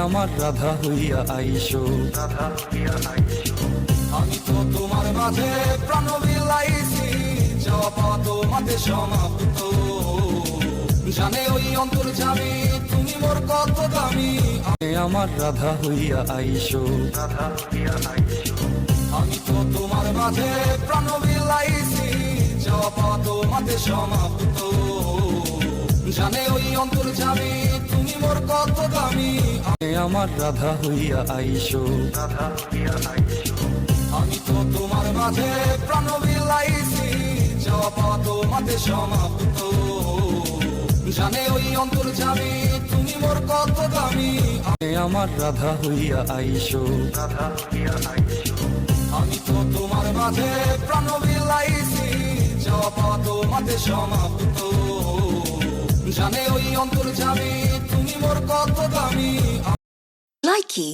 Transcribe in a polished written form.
আমার রাধা হইয়া আইসো। আমি তো তোমার মাঝে প্রাণ বিলাইছি, চাওয়া তোমাতে সমাপ্ত। জানে ওই অন্তর্যামী তুমি মোর কত দামি। আমার রাধা হইয়া আইসো। আমি তো তোমার মাঝে প্রাণ বিলাইছি, চাওয়া তোমাতে সমাপ্ত। জানে ওই অন্তর্যামী তুমি মোর কত দামি। আমার রাধা হইয়া আইসো। আমি তো তোমার মাঝে প্রাণ বিলাইছি, চাওয়া তোমাতে সমাপ্ত। জানে ওই অন্তর্যামী তুমি মোর কত দামি। আমার রাধা হইয়া আইসো। আমি তো তোমার মাঝে প্রাণ বিলাইছি, চাওয়া তোমাতে সমাপ্ত। জানে ওই অন্তর্যামী তুমি মোর কত দামি। Likey